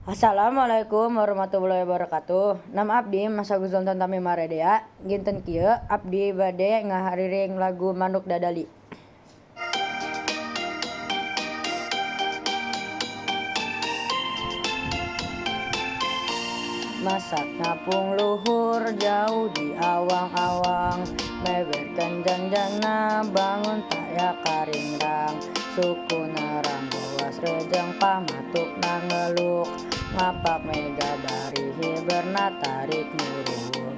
Assalamualaikum warahmatullahi wabarakatuh. Nama abdi Masa Guzon Tantami Maredea. Ginten kieu abdi bade ngahariring lagu Manuk Dadali. Masak napung luhur jauh di awang-awang, meberkan janjana bangun taya karingrang, suku narang bawas rejeng pamatuk nangeluk, ngapak mega barihi bernatarik muruh,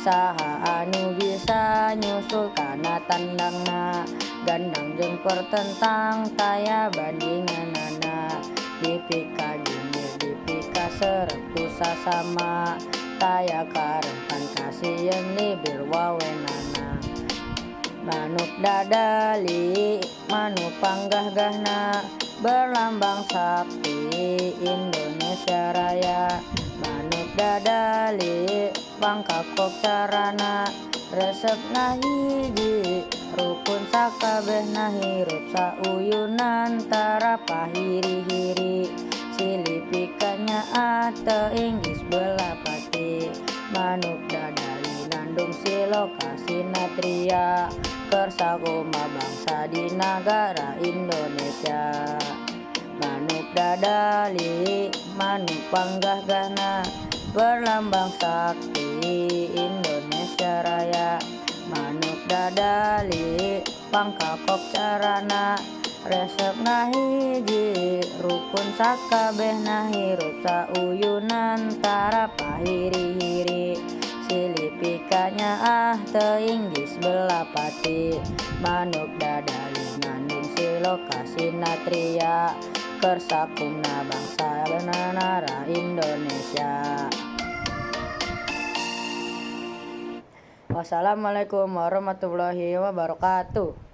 saha anu bisa nyusul kana tandangna, gandang jeung pertentang taya bandinganana, dipika gimbir dipika serep kusa sama, taya karempan kasieun libir wawenana. Manuk dadali manuk panggah-gahna, berlambang sakti Indonesia Raya. Manuk dadali pangkakok carana, resepna hiji rukun sakabehna hirup sauyunan tara pahiri-hiri, silipikannya ate Inggris belapati. Manuk dadali nandung silokasi natria, kersakuma bangsa di negara Indonesia. Manuk dadali manuk panggah-gahna, berlambang sakti Indonesia Raya. Manuk dadali pangkakok carana, resepna hiji rukun sakabehna hirup sauyunan tara pahiri-hiri, silipikannya teu Inggris belapati. Manuk dadali ngandung silokasi natria, kersakumna bangsa benanara Indonesia. Wassalamualaikum warahmatullahi wabarakatuh.